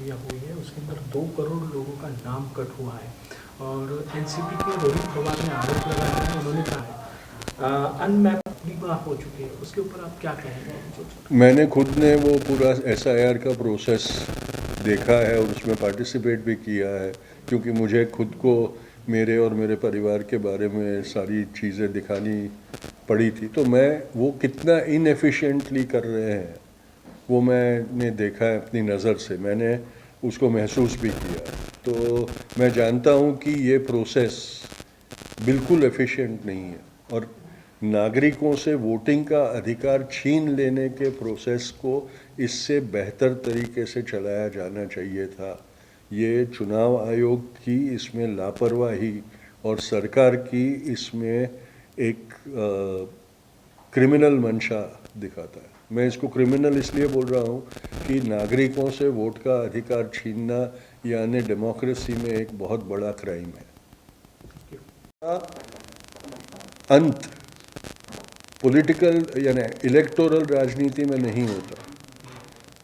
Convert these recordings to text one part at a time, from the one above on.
प्रक्रिया हुई है उसके अंदर 2 करोड़ लोगों का नाम कट हुआ है और एनसीपी के रोहित पवार ने आरोप लगाया है, उन्होंने कहा है अनमैप हो चुके हैं, उसके ऊपर आप क्या कहेंगे? मैंने खुद ने वो पूरा एसआईआर का प्रोसेस देखा है और उसमें पार्टिसिपेट भी किया है, क्योंकि मुझे खुद को मेरे और मेरे परिवार के बारे में सारी चीज़ें दिखानी पड़ी थी। तो मैं वो कितना इनएफिशिएंटली कर रहे हैं वो मैंने देखा है अपनी नज़र से, मैंने उसको महसूस भी किया। तो मैं जानता हूँ कि ये प्रोसेस बिल्कुल एफिशिएंट नहीं है और नागरिकों से वोटिंग का अधिकार छीन लेने के प्रोसेस को इससे बेहतर तरीके से चलाया जाना चाहिए था। ये चुनाव आयोग की इसमें लापरवाही और सरकार की इसमें एक क्रिमिनल मंशा दिखाता है। मैं इसको क्रिमिनल इसलिए बोल रहा हूँ कि नागरिकों से वोट का अधिकार छीनना यानी डेमोक्रेसी में एक बहुत बड़ा क्राइम है। अंत पॉलिटिकल यानी इलेक्टोरल राजनीति में नहीं होता,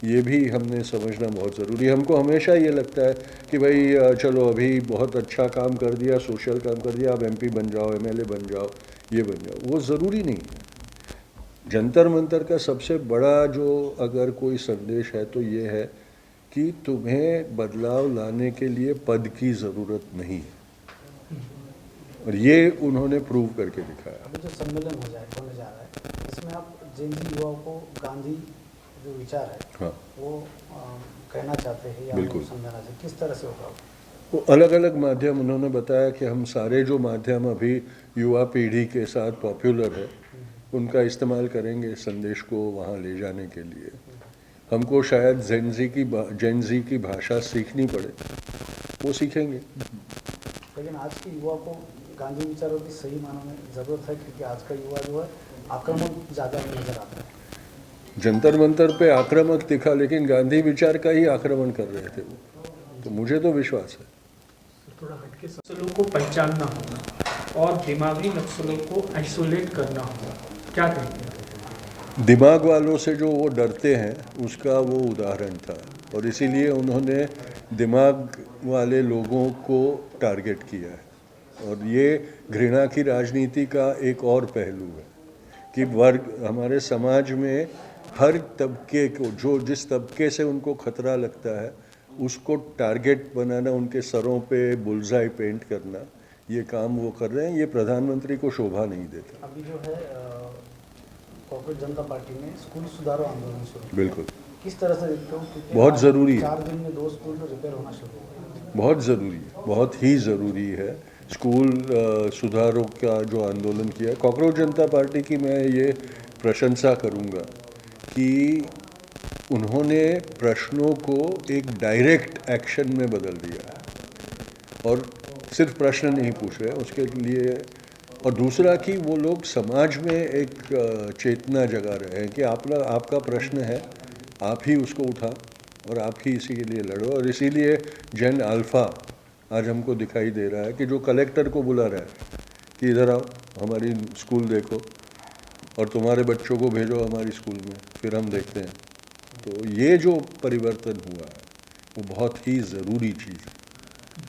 ये भी हमने समझना बहुत ज़रूरी है। हमको हमेशा ये लगता है कि भाई चलो अभी बहुत अच्छा काम कर दिया, सोशल काम कर दिया, आप एमपी बन जाओ, एमएलए बन जाओ, ये बन जाओ, वो ज़रूरी नहीं है। जंतर मंतर का सबसे बड़ा जो अगर कोई संदेश है तो ये है कि तुम्हें बदलाव लाने के लिए पद की ज़रूरत नहीं है, और ये उन्होंने प्रूव करके दिखाया। अभी जो सम्मेलन होने जा रहा है इसमें आप जेन जी युवाओं को गांधी जो विचार है हाँ, वो कहना चाहते हैं या बिल्कुल समझाना चाहते हैं, किस तरह से होगा? वो अलग अलग माध्यम उन्होंने बताया कि हम सारे जो माध्यम अभी युवा पीढ़ी के साथ पॉपुलर है उनका इस्तेमाल करेंगे संदेश को वहाँ ले जाने के लिए। हमको शायद जेन जी की भाषा सीखनी पड़े, वो सीखेंगे। लेकिन आज के युवा को गांधी विचारों की सही मानों में ज़रूरत है, क्योंकि आज का युवा जो है आक्रामक ज़्यादा नजर आता है। जंतर मंतर पे आक्रामक दिखा, लेकिन गांधी विचार का ही आक्रमण कर रहे थे वो, तो मुझे तो विश्वास है। थोड़ा हटके नक्सलों को पहचानना होगा और दिमागी नक्सलों को आइसोलेट करना होगा, क्या कहेंगे? दिमाग वालों से जो वो डरते हैं उसका वो उदाहरण था, और इसीलिए उन्होंने दिमाग वाले लोगों को टारगेट किया है। और ये घृणा की राजनीति का एक और पहलू है कि वर्ग हमारे समाज में हर तबके को, जो जिस तबके से उनको खतरा लगता है उसको टारगेट बनाना, उनके सरों पे बुलजाई पेंट करना, ये काम वो कर रहे हैं। ये प्रधानमंत्री को शोभा नहीं देता। अभी जो है कांग्रेस जनता पार्टी ने स्कूल सुधारो आंदोलन शुरू किया। बिल्कुल, किस तरह से देखते हो? बहुत ज़रूरी है। 4 दिन में 2 स्कूल रिपेयर होना शुरू हो गए। बहुत ज़रूरी है, बहुत ही ज़रूरी है। स्कूल सुधारों का जो आंदोलन किया है कांग्रेस जनता पार्टी की, मैं ये प्रशंसा करूँगा कि उन्होंने प्रश्नों को एक डायरेक्ट एक्शन में बदल दिया है और सिर्फ प्रश्न नहीं पूछ रहे उसके लिए। और दूसरा कि वो लोग समाज में एक चेतना जगा रहे हैं कि आपका प्रश्न है, आप ही उसको उठा और आप ही इसी के लिए लड़ो। और इसीलिए जन अल्फा आज हमको दिखाई दे रहा है कि जो कलेक्टर को बुला रहा है कि इधर आओ, हमारी स्कूल देखो और तुम्हारे बच्चों को भेजो हमारी स्कूल में, फिर हम देखते हैं। तो ये जो परिवर्तन हुआ है वो बहुत ही ज़रूरी चीज़ है।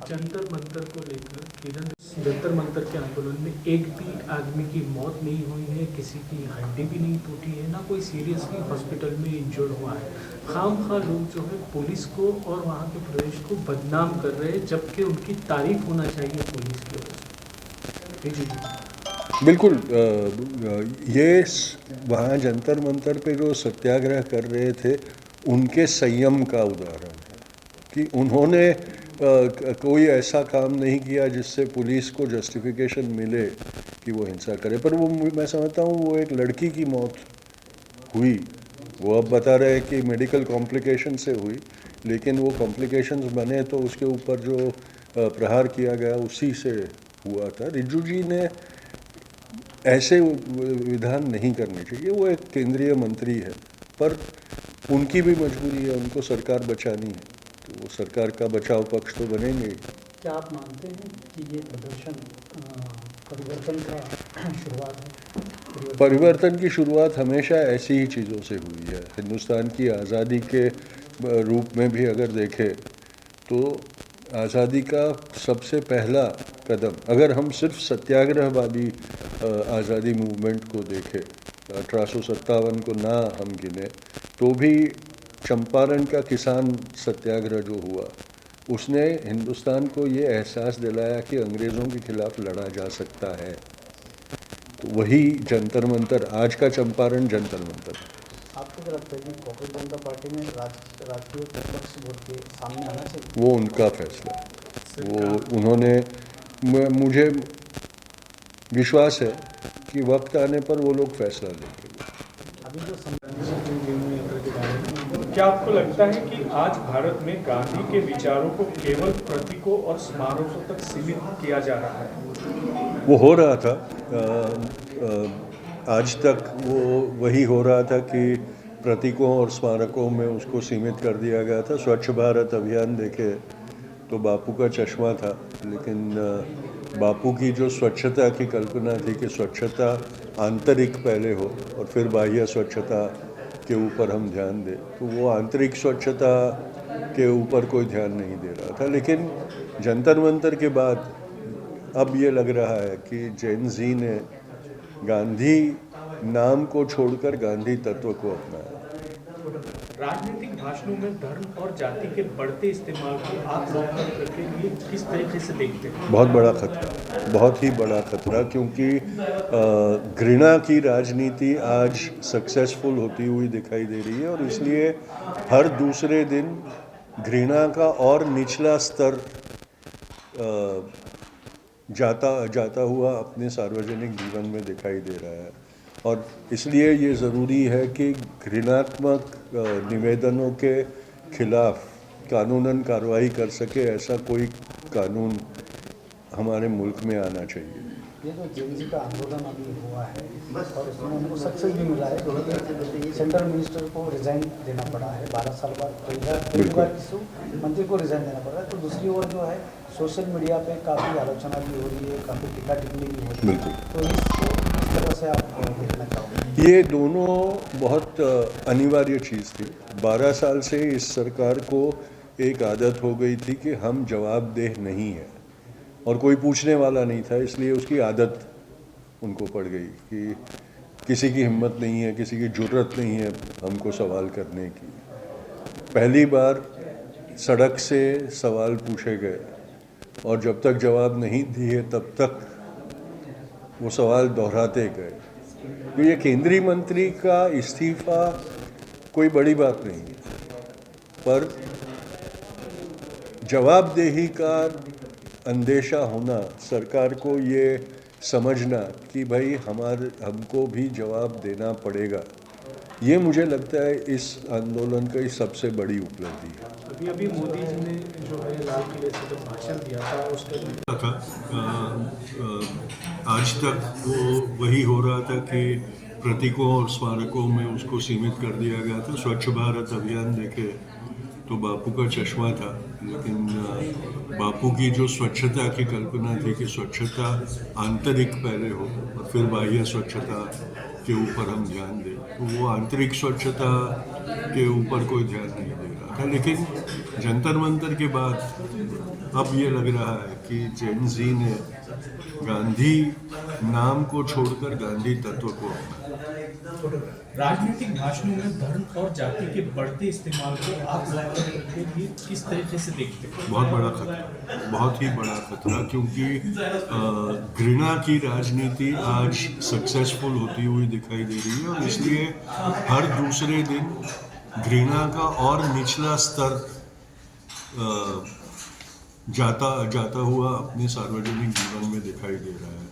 जंतर मंतर को लेकर किरण, जंतर मंतर के आंदोलन में एक भी आदमी की मौत नहीं हुई है, किसी की हड्डी भी नहीं टूटी है, ना कोई सीरियसली हॉस्पिटल में इंजर्ड हुआ है। खामखा लोग जो है पुलिस को और वहाँ के प्रदेश को बदनाम कर रहे हैं, जबकि उनकी तारीफ होना चाहिए पुलिस की वजह से। जी बिल्कुल, ये वहाँ जंतर मंतर पे जो सत्याग्रह कर रहे थे उनके संयम का उदाहरण है कि उन्होंने कोई ऐसा काम नहीं किया जिससे पुलिस को जस्टिफिकेशन मिले कि वो हिंसा करे। पर वो, मैं समझता हूँ वो एक लड़की की मौत हुई, वो अब बता रहे हैं कि मेडिकल कॉम्प्लिकेशन से हुई, लेकिन वो कॉम्प्लिकेशंस बने तो उसके ऊपर जो प्रहार किया गया उसी से हुआ था। रिज्जू जी ने ऐसे विधान नहीं करने चाहिए, वो एक केंद्रीय मंत्री है, पर उनकी भी मजबूरी है, उनको सरकार बचानी है, तो वो सरकार का बचाव पक्ष तो बनेंगे। क्या आप मानते हैं कि ये प्रदर्शन परिवर्तन का शुरुआत है? परिवर्तन की शुरुआत हमेशा ऐसी ही चीज़ों से हुई है। हिंदुस्तान की आज़ादी के रूप में भी अगर देखें तो आज़ादी का सबसे पहला कदम, अगर हम सिर्फ सत्याग्रहवादी आज़ादी मूवमेंट को देखें, 1857 को ना हम गिने तो भी चंपारण का किसान सत्याग्रह जो हुआ उसने हिंदुस्तान को ये एहसास दिलाया कि अंग्रेज़ों के खिलाफ लड़ा जा सकता है। तो वही जंतर मंतर, आज का चंपारण जंतर मंतर। आपको क्या लगता है कि कांग्रेस जनता पार्टी में राजकीय पक्ष बोल के सामने आना चाहिए? वो उनका फैसला है, वो उन्होंने, मुझे विश्वास है कि वक्त आने पर वो लोग फैसला लेंगे। अभी जो क्या आपको लगता है कि आज भारत में गांधी के विचारों को केवल प्रतीकों और स्मारकों तक सीमित किया जा रहा है? वो हो रहा था, आज तक वो वही हो रहा था कि प्रतीकों और स्मारकों में उसको सीमित कर दिया गया था। स्वच्छ भारत अभियान देखे तो बापू का चश्मा था, लेकिन बापू की जो स्वच्छता की कल्पना थी कि स्वच्छता आंतरिक पहले हो और फिर बाह्य स्वच्छता के ऊपर हम ध्यान दें, तो वो आंतरिक स्वच्छता के ऊपर कोई ध्यान नहीं दे रहा था। लेकिन जंतर मंतर के बाद अब ये लग रहा है कि जेन जी ने गांधी नाम को छोड़कर गांधी तत्व को अपनाया। राजनीतिक भाषणों में धर्म और जाति के बढ़ते इस्तेमाल को आप लोकतंत्र के लिए किस तरीके से देखते हैं? बहुत बड़ा खतरा, बहुत ही बड़ा खतरा, क्योंकि घृणा की राजनीति आज सक्सेसफुल होती हुई दिखाई दे रही है और इसलिए हर दूसरे दिन घृणा का और निचला स्तर जाता हुआ अपने सार्वजनिक जीवन में दिखाई दे रहा है। और इसलिए ये ज़रूरी है कि घृणात्मक निवेदनों के खिलाफ कानूनन कार्रवाई कर सके ऐसा कोई कानून हमारे मुल्क में आना चाहिए। ये जो जेन जी का आंदोलन अभी हुआ है और इसमें उनको सक्सेस भी मिला है, जो सेंट्रल मिनिस्टर को रिजाइन देना पड़ा है 12 साल बाद, पहली बार किसी मंत्री को रिजाइन देना पड़ा है। तो दूसरी ओर जो है सोशल मीडिया पे काफ़ी आलोचना भी हो रही है, काफ़ी टीका टिप्पणी भी हो रही है, तो इसको किस तरह से आप देखना चाहोगे? ये दोनों बहुत अनिवार्य चीज़ थी। 12 साल से इस सरकार को एक आदत हो गई थी कि हम जवाबदेह नहीं हैं और कोई पूछने वाला नहीं था, इसलिए उसकी आदत उनको पड़ गई कि किसी की हिम्मत नहीं है, किसी की जुर्रत नहीं है हमको सवाल करने की। पहली बार सड़क से सवाल पूछे गए और जब तक जवाब नहीं दिए तब तक वो सवाल दोहराते गए। तो ये केंद्रीय मंत्री का इस्तीफा कोई बड़ी बात नहीं है, पर जवाबदेही का अंदेशा होना, सरकार को ये समझना कि भाई हमको भी जवाब देना पड़ेगा, ये मुझे लगता है इस आंदोलन की सबसे बड़ी उपलब्धि है। अभी मोदी जी ने जो है लाल किले से जब भाषण दिया था उसका था, आज तक वो वही हो रहा था कि प्रतीकों और स्मारकों में उसको सीमित कर दिया गया था। स्वच्छ भारत अभियान देखे तो बापू का चश्मा था, लेकिन बापू की जो स्वच्छता की कल्पना थी कि स्वच्छता आंतरिक पहले हो और फिर बाह्य स्वच्छता के ऊपर हम ध्यान दें, तो वो आंतरिक स्वच्छता के ऊपर कोई ध्यान नहीं दे रहा था। लेकिन जंतर मंतर के बाद अब ये लग रहा है कि जेन जी ने गांधी नाम को छोड़कर गांधी तत्व को अपनाया। राजनीतिक भाषणों में धर्म और जाति के बढ़ते इस्तेमाल को आप लोकतंत्र के लिए किस तरीके से देखते हैं? बहुत बड़ा खतरा, बहुत ही बड़ा खतरा, क्योंकि घृणा की राजनीति आज सक्सेसफुल होती हुई दिखाई दे रही है और इसलिए हर दूसरे दिन घृणा का और निचला स्तर जाता हुआ अपने सार्वजनिक जीवन में दिखाई दे रहा है।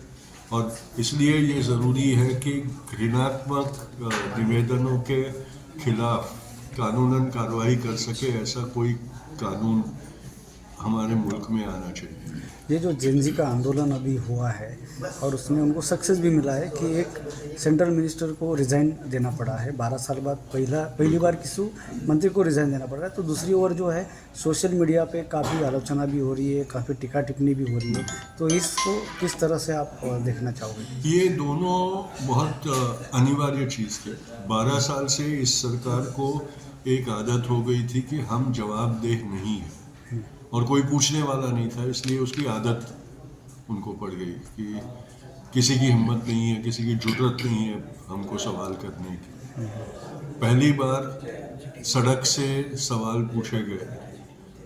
और इसलिए ये ज़रूरी है कि घृणात्मक निवेदनों के खिलाफ कानूनन कार्रवाई कर सके ऐसा कोई कानून हमारे मुल्क में आना चाहिए। ये जो जेन जी का आंदोलन अभी हुआ है और उसमें उनको सक्सेस भी मिला है कि एक सेंट्रल मिनिस्टर को रिज़ाइन देना पड़ा है 12 साल बाद, पहली बार किसी मंत्री को रिज़ाइन देना पड़ रहा है। तो दूसरी ओर जो है सोशल मीडिया पे काफ़ी आलोचना भी हो रही है, काफ़ी टीका टिप्पणी भी हो रही है, तो इसको किस तरह से आप देखना चाहोगे? ये दोनों बहुत अनिवार्य चीज़ थी। 12 साल से इस सरकार को एक आदत हो गई थी कि हम जवाबदेह नहीं हैं और कोई पूछने वाला नहीं था, इसलिए उसकी आदत उनको पड़ गई कि किसी की हिम्मत नहीं है, किसी की जुर्रत नहीं है हमको सवाल करने की। पहली बार सड़क से सवाल पूछे गए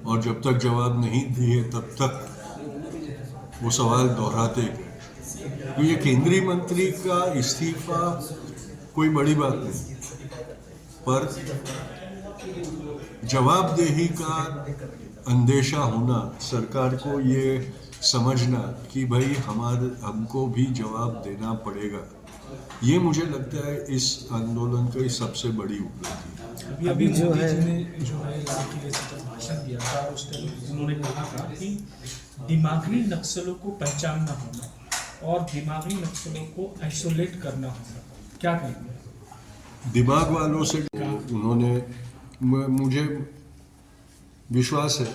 और जब तक जवाब नहीं दिए तब तक वो सवाल दोहराते गए। तो ये केंद्रीय मंत्री का इस्तीफा कोई बड़ी बात नहीं, पर जवाबदेही का अंदेशा होना, सरकार को ये समझना कि भाई हमको भी जवाब देना पड़ेगा, ये मुझे लगता है इस आंदोलन की सबसे बड़ी उपलब्धि। अभी जो है भाषण दिया था उस टाइम उन्होंने कहा था कि दिमागी नक्सलों को पहचानना होगा और दिमागी नक्सलों को आइसोलेट करना होगा, क्या कहेंगे? दिमाग वालों से उन्होंने, मुझे विश्वास है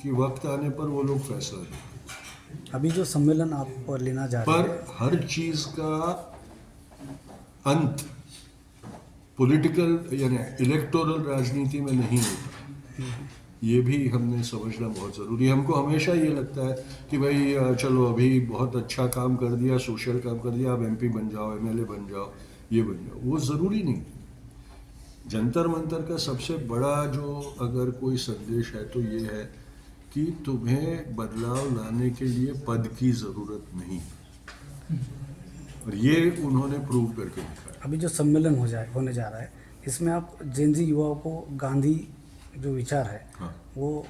कि वक्त आने पर वो लोग फैसला लेंगे। अभी जो सम्मेलन आप लेना जा रहे हैं, पर हर चीज का अंत पॉलिटिकल यानी इलेक्टोरल राजनीति में नहीं होता, ये भी हमने समझना बहुत ज़रूरी है। हमको हमेशा ये लगता है कि भाई चलो अभी बहुत अच्छा काम कर दिया, सोशल काम कर दिया, आप एमपी बन जाओ, एमएलए बन जाओ, ये बन जाओ, वो ज़रूरी नहीं। जंतर मंतर का सबसे बड़ा जो अगर कोई संदेश है तो ये है कि तुम्हें बदलाव लाने के लिए पद की ज़रूरत नहीं, और ये उन्होंने प्रूव करके दिखाया। अभी जो सम्मेलन होने जा रहा है, इसमें आप जेनजी युवाओं को गांधी जो विचार है, हाँ, वो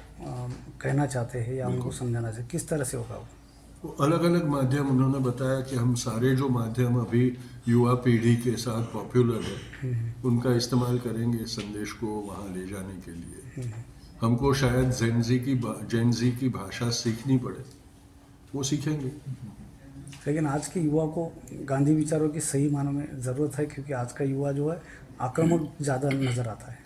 कहना चाहते हैं या उनको समझाना चाहिए, किस तरह से होगा वो? अलग अलग माध्यम उन्होंने बताया कि हम सारे जो माध्यम अभी युवा पीढ़ी के साथ पॉपुलर है उनका इस्तेमाल करेंगे इस संदेश को वहाँ ले जाने के लिए। हमको शायद जेनजी की भाषा सीखनी पड़े, वो सीखेंगे। लेकिन आज के युवा को गांधी विचारों की सही मानों में ज़रूरत है, क्योंकि आज का युवा जो है आक्रामक ज़्यादा नज़र आता है।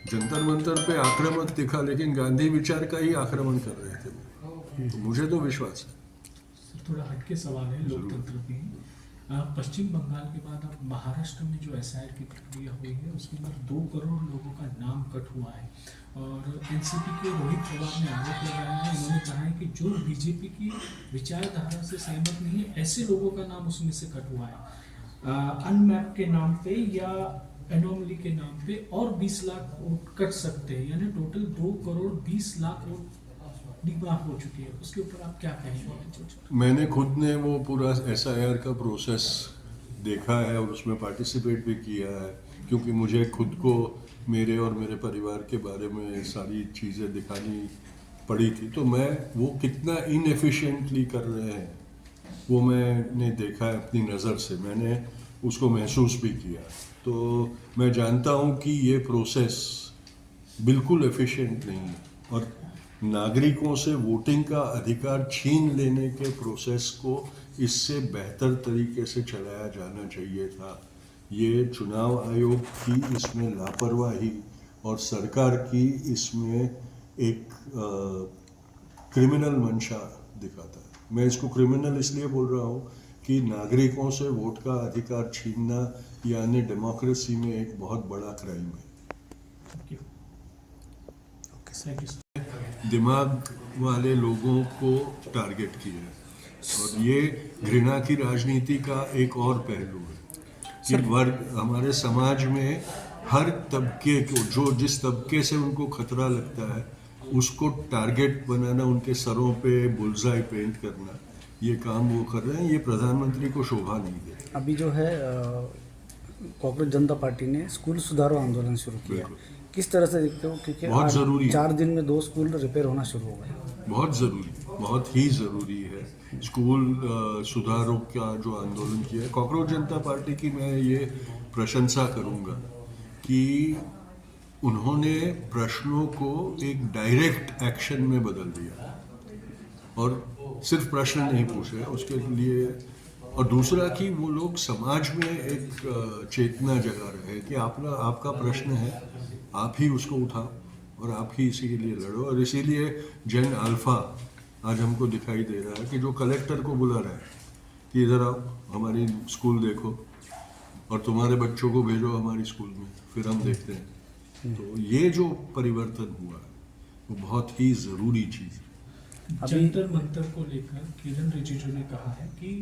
जंतर मंतर पे आक्रामक दिखा, लेकिन गांधी विचार का ही आक्रमण कर रहे थे, तो मुझे तो विश्वास है। थोड़ा हटके सवाल है लोकतंत्र पे। पश्चिम बंगाल के बाद अब महाराष्ट्र में जो एसआईआर की प्रक्रिया हुई है उसके अंदर 2 करोड़ लोगों का नाम कट हुआ है और एनसीपी के रोहित पवार ने आरोप लगाया है। उन्होंने कहा है कि जो बीजेपी की विचारधारा से सहमत नहीं है ऐसे लोगों का नाम उसमें से कट हुआ है। अनमैप के नाम पे या एनोमली के नाम पे और 20 लाख वोट कट सकते हैं, यानी total 2 crore 20 lakh vote demand हो चुकी है। उसके ऊपर आप क्या कहेंगे? मैंने खुद ने वो पूरा एसआईआर का प्रोसेस देखा है और उसमें पार्टिसिपेट भी किया है, क्योंकि मुझे खुद को मेरे और मेरे परिवार के बारे में सारी चीज़ें दिखानी पड़ी थी। तो मैं वो कितना इनएफिशिएंटली कर रहे हैं वो मैंने देखा है अपनी नज़र से, मैंने उसको महसूस भी किया। तो मैं जानता हूँ कि ये प्रोसेस बिल्कुल एफिशिएंट नहीं है और नागरिकों से वोटिंग का अधिकार छीन लेने के प्रोसेस को इससे बेहतर तरीके से चलाया जाना चाहिए था। ये चुनाव आयोग की इसमें लापरवाही और सरकार की इसमें एक क्रिमिनल मंशा दिखाता है। मैं इसको क्रिमिनल इसलिए बोल रहा हूँ कि नागरिकों से वोट का अधिकार छीनना यानी डेमोक्रेसी में एक बहुत बड़ा क्राइम है। दिमाग वाले लोगों को टारगेट किया है और ये घृणा की राजनीति का एक और पहलू है कि वर्ग हमारे समाज में हर तबके को, जो जिस तबके से उनको खतरा लगता है उसको टारगेट बनाना, उनके सरों पे बुलजाई पेंट करना, ये काम वो कर रहे हैं। ये प्रधानमंत्री को शोभा नहीं दे। अभी जो है कांग्रेस जनता पार्टी ने स्कूल सुधारो आंदोलन शुरू किया, किस तरह से देखते हो? क्योंकि बहुत ज़रूरी है। 4 दिन में 2 स्कूल रिपेयर होना शुरू हो गए। बहुत ज़रूरी, बहुत ही ज़रूरी है स्कूल सुधारों का जो आंदोलन किया है कांग्रेस जनता पार्टी की। मैं ये प्रशंसा करूँगा कि उन्होंने प्रश्नों को एक डायरेक्ट एक्शन में बदल दिया और सिर्फ प्रश्न नहीं पूछे उसके लिए। और दूसरा कि वो लोग समाज में एक चेतना जगा रहे हैं कि आपका प्रश्न है, आप ही उसको उठाओ और आप ही इसी के लिए लड़ो। और इसीलिए जन अल्फा आज हमको दिखाई दे रहा है कि जो कलेक्टर को बुला रहा है कि इधर आओ, हमारी स्कूल देखो और तुम्हारे बच्चों को भेजो हमारी स्कूल में, फिर हम देखते हैं। तो ये जो परिवर्तन हुआ वो बहुत ही ज़रूरी चीज़ है। जंतर मंतर को लेकर किरण रिजिजू ने कहा है कि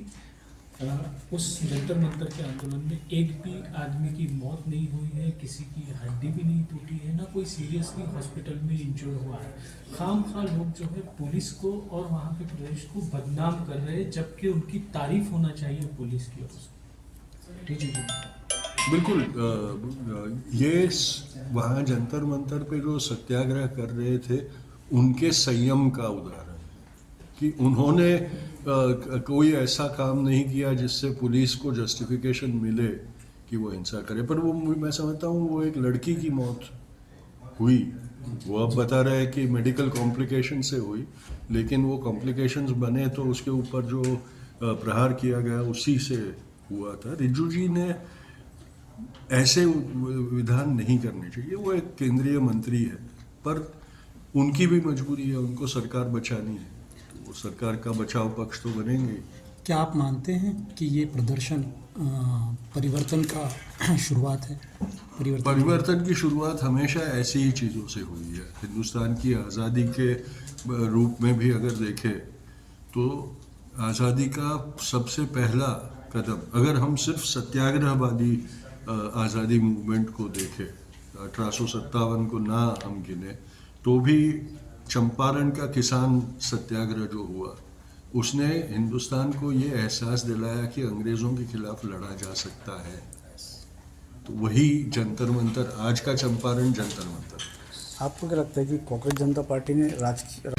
उस जंतर मंतर के आंदोलन में एक भी आदमी की मौत नहीं हुई है, किसी की हड्डी भी नहीं टूटी है, ना कोई सीरियसली हॉस्पिटल में इंजर्ड हुआ है। खामखा लोग जो है पुलिस को और वहाँ के प्रदेश को बदनाम कर रहे हैं, जबकि उनकी तारीफ होना चाहिए पुलिस की ओर से। रिजिजू बिल्कुल ये वहाँ जंतर मंतर पे जो सत्याग्रह कर रहे थे उनके संयम का उदाहरण है कि उन्होंने कोई ऐसा काम नहीं किया जिससे पुलिस को जस्टिफिकेशन मिले कि वो हिंसा करे। पर वो मैं समझता हूँ वो एक लड़की की मौत हुई, वो अब बता रहे हैं कि मेडिकल कॉम्प्लिकेशन से हुई, लेकिन वो कॉम्प्लिकेशंस बने तो उसके ऊपर जो प्रहार किया गया उसी से हुआ था। रिजिजू जी ने ऐसे विधान नहीं करने चाहिए, वो एक केंद्रीय मंत्री है, पर उनकी भी मजबूरी है, उनको सरकार बचानी है, तो वो सरकार का बचाव पक्ष तो बनेंगे। क्या आप मानते हैं कि ये प्रदर्शन परिवर्तन का शुरुआत है? परिवर्तन की शुरुआत हमेशा ऐसी ही चीज़ों से हुई है। हिंदुस्तान की आज़ादी के रूप में भी अगर देखें तो आज़ादी का सबसे पहला कदम, अगर हम सिर्फ सत्याग्रहवादी आज़ादी मूवमेंट को देखें, 1857 को ना हम गिने तो भी चंपारण का किसान सत्याग्रह जो हुआ उसने हिंदुस्तान को ये एहसास दिलाया कि अंग्रेज़ों के खिलाफ लड़ा जा सकता है। तो वही जंतर मंतर, आज का चंपारण जंतर मंतर। आपको क्या लगता है कि कांग्रेस जनता पार्टी ने राजकीय